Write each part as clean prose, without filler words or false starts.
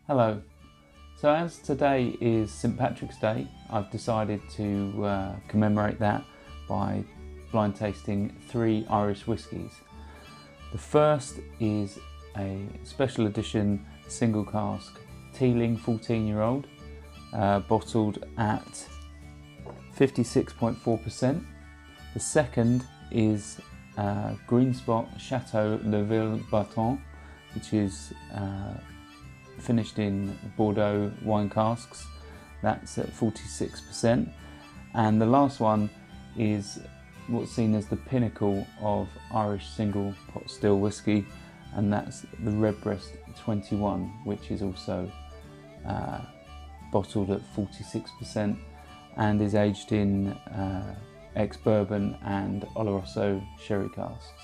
Hello. So as today is St Patrick's Day, I've decided to commemorate that by blind tasting 3 Irish whiskies. The first is a special edition single cask Teeling 14-year-old, bottled at 56.4%. The second is Green Spot Chateau Le Ville Baton, which is finished in Bordeaux wine casks. That's at 46%. And the last one is what's seen as the pinnacle of Irish single pot still whisky, and that's the Redbreast 21, which is also bottled at 46% and is aged in ex-bourbon and Oloroso sherry casks.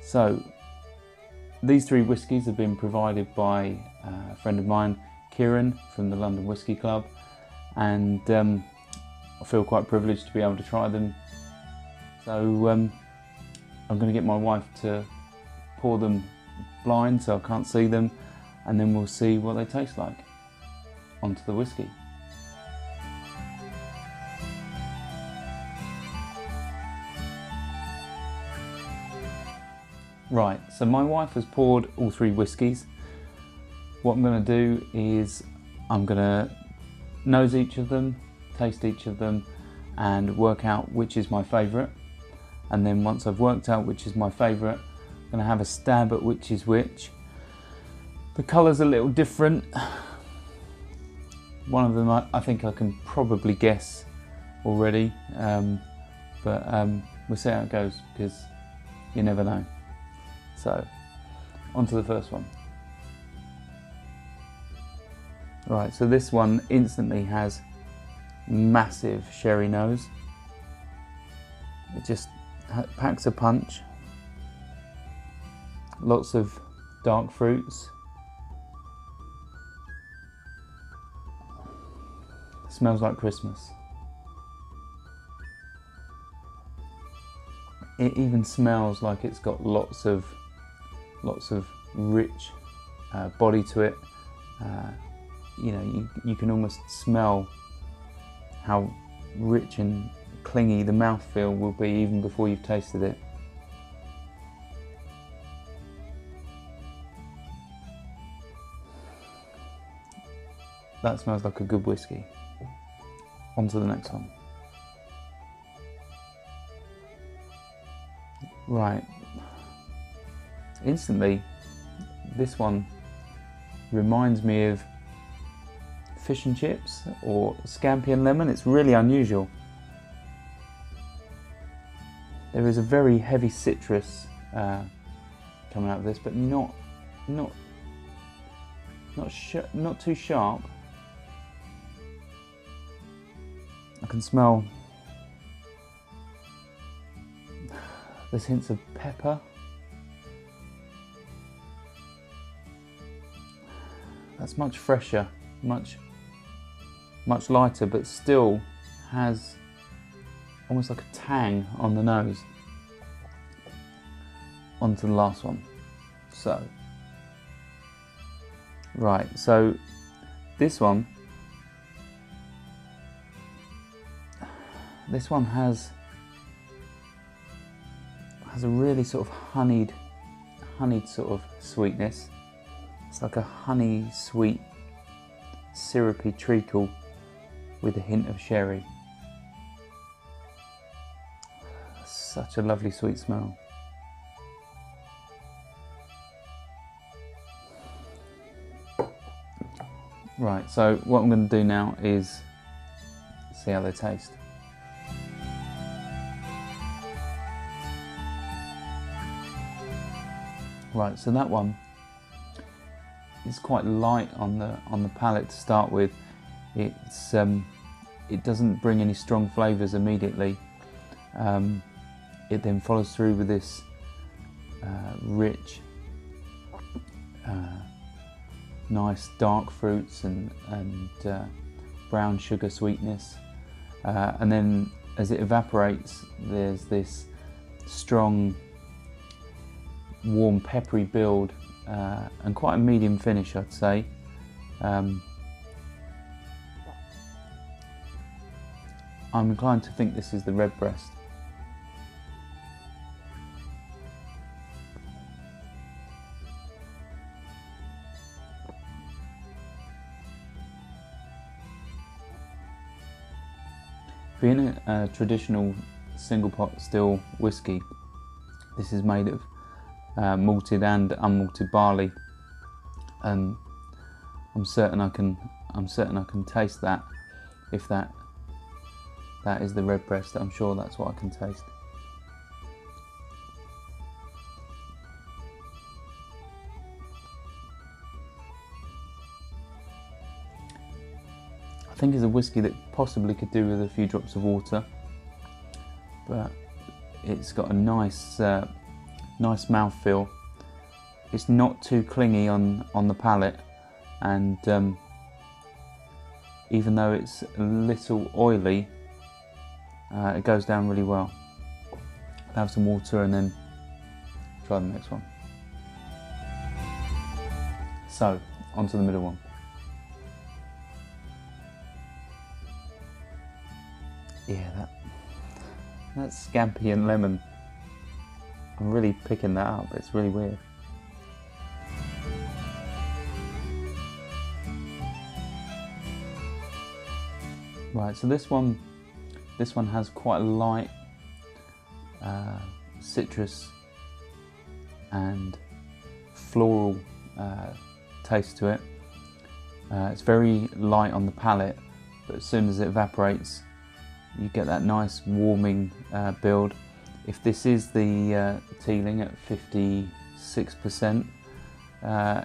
So these 3 whiskies have been provided by a friend of mine, Kieran, from the London Whisky Club, and I feel quite privileged to be able to try them. So I'm going to get my wife to pour them blind so I can't see them, and then we'll see what they taste like. Onto the whisky. Right, so my wife has poured all 3 whiskies. What I'm going to do is I'm going to nose each of them, taste each of them, and work out which is my favourite. And then once I've worked out which is my favourite, I'm going to have a stab at which is which. The colour's a little different. One of them I think I can probably guess already, but we'll see how it goes, because you never know. So, on to the first one. Right, so this one instantly has massive sherry nose. It just packs a punch. Lots of dark fruits. Smells like Christmas. It even smells like it's got lots of rich body to it. You know, you can almost smell how rich and clingy the mouthfeel will be even before you've tasted it. That smells like a good whiskey. On to the next one. Right. Instantly, this one reminds me of fish and chips or scampi and lemon. It's really unusual. There is a very heavy citrus coming out of this, but not too sharp. I can smell, there's hints of pepper. That's much fresher, much lighter, but still has almost like a tang on the nose. On to the last one. So, right, so this one has a really sort of honeyed sort of sweetness. It's like a honey sweet syrupy treacle with a hint of sherry. Such a lovely sweet smell. Right, so what I'm going to do now is see how they taste. Right, so that one is quite light on the palate to start with. It doesn't bring any strong flavours immediately. It then follows through with this rich, nice dark fruits and brown sugar sweetness, and then as it evaporates, there's this strong, warm, peppery build and quite a medium finish, I'd say. I'm inclined to think this is the redbreast. Being a traditional single pot still whiskey, this is made of malted and unmalted barley, and I'm certain I can taste that. If that is the redbreast, I'm sure that's what I can taste. I think it's a whiskey that possibly could do with a few drops of water, but it's got a nice mouthfeel. It's not too clingy on the palate, and even though it's a little oily, it goes down really well. Have some water and then try the next one. So, on to the middle one. Yeah, that's scampi and lemon. I'm really picking that up, it's really weird. Right, so this one has quite a light citrus and floral taste to it. It's very light on the palate, but as soon as it evaporates, you get that nice warming build. If this is the Teeling at 56%,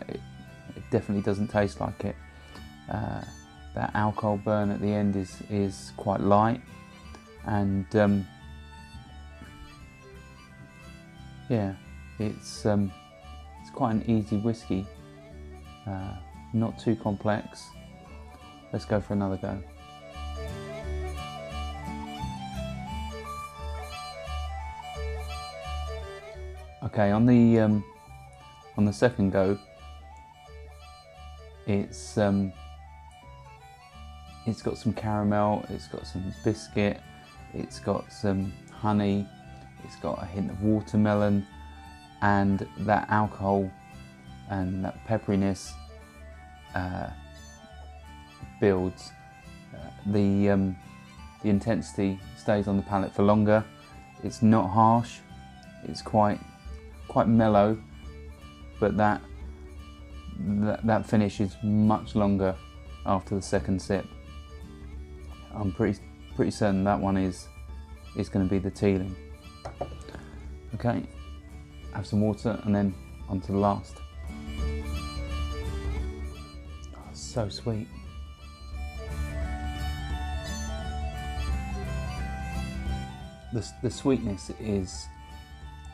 it definitely doesn't taste like it. That alcohol burn at the end is quite light, and yeah, it's quite an easy whiskey, not too complex. Let's go for another go. Okay, on the second go, it's got some caramel, it's got some biscuit, it's got some honey, it's got a hint of watermelon, and that alcohol and that pepperiness builds. The intensity stays on the palate for longer. It's not harsh. It's quite mellow, but that finish is much longer after the second sip. I'm pretty certain that one is going to be the Teeling. Okay, have some water and then on to the last. Oh, so sweet. The sweetness is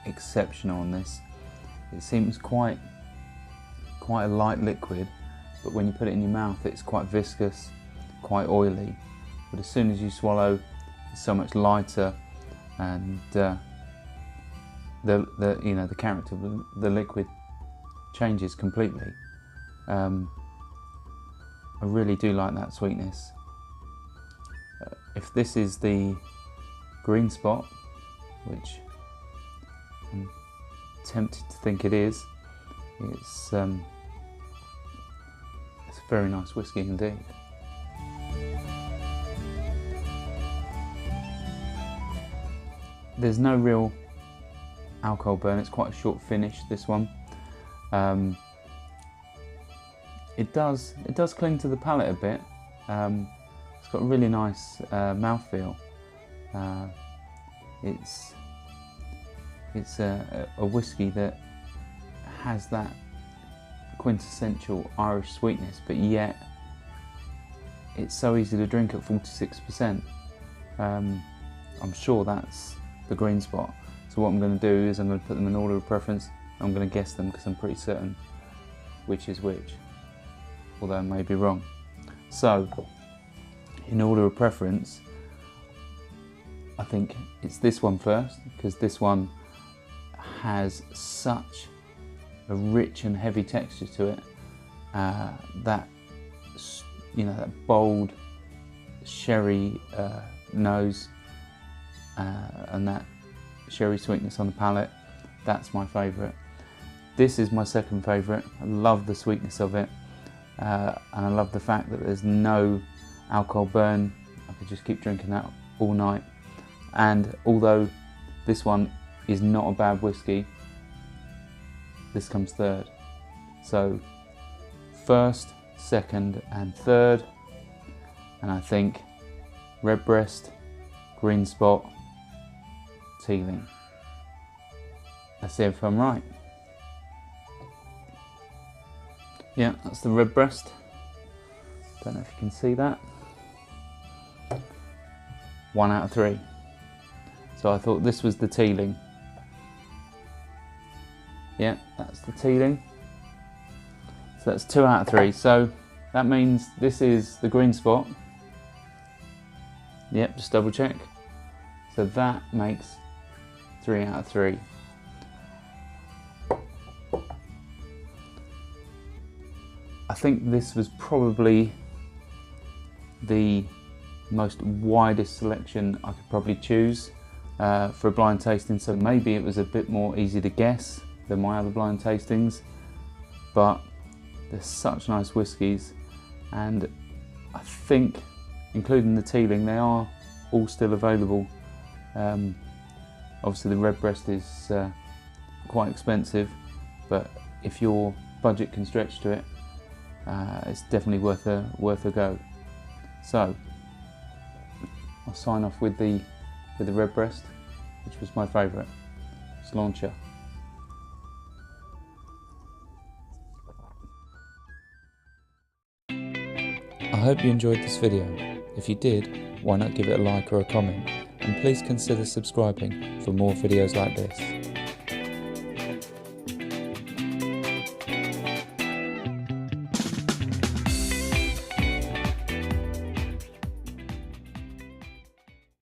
exceptional on this. It seems quite a light liquid, but when you put it in your mouth, it's quite viscous, quite oily. But as soon as you swallow, it's so much lighter, and the character of the liquid changes completely. I really do like that sweetness. If this is the green spot, which I'm tempted to think it is, it's a very nice whiskey indeed. There's no real alcohol burn, it's quite a short finish, this one. It does cling to the palate a bit. It's got a really nice mouthfeel. It's a whiskey that has that quintessential Irish sweetness, but yet it's so easy to drink at 46%. I'm sure that's the green spot. So what I'm going to do is I'm going to put them in order of preference. I'm going to guess them because I'm pretty certain which is which, although I may be wrong. So, in order of preference, I think it's this one first, because this one has such a rich and heavy texture to it that that bold sherry nose and that sherry sweetness on the palate. That's my favourite. This is my second favourite. I love the sweetness of it, and I love the fact that there's no alcohol burn. I could just keep drinking that all night. And although this one is not a bad whiskey, this comes third. So first, second and third, and I think Redbreast, Green Spot, Teeling. Let's see if I'm right. Yeah, that's the Redbreast. Don't know if you can see that. 1 out of 3. So I thought this was the Teeling. Yeah, that's the Teeling. So that's 2 out of 3. So that means this is the Green Spot. Yep, just double check. So that makes 3 out of 3. I think this was probably the most widest selection I could probably choose for a blind tasting, so maybe it was a bit more easy to guess than my other blind tastings, but they're such nice whiskies, and I think, including the Teeling, they are all still available. Obviously the Redbreast is quite expensive, but if your budget can stretch to it, it's definitely worth a go. So I'll sign off with the Redbreast, which was my favourite. Let's launch her. I hope you enjoyed this video. If you did, why not give it a like or a comment, and please consider subscribing for more videos like this.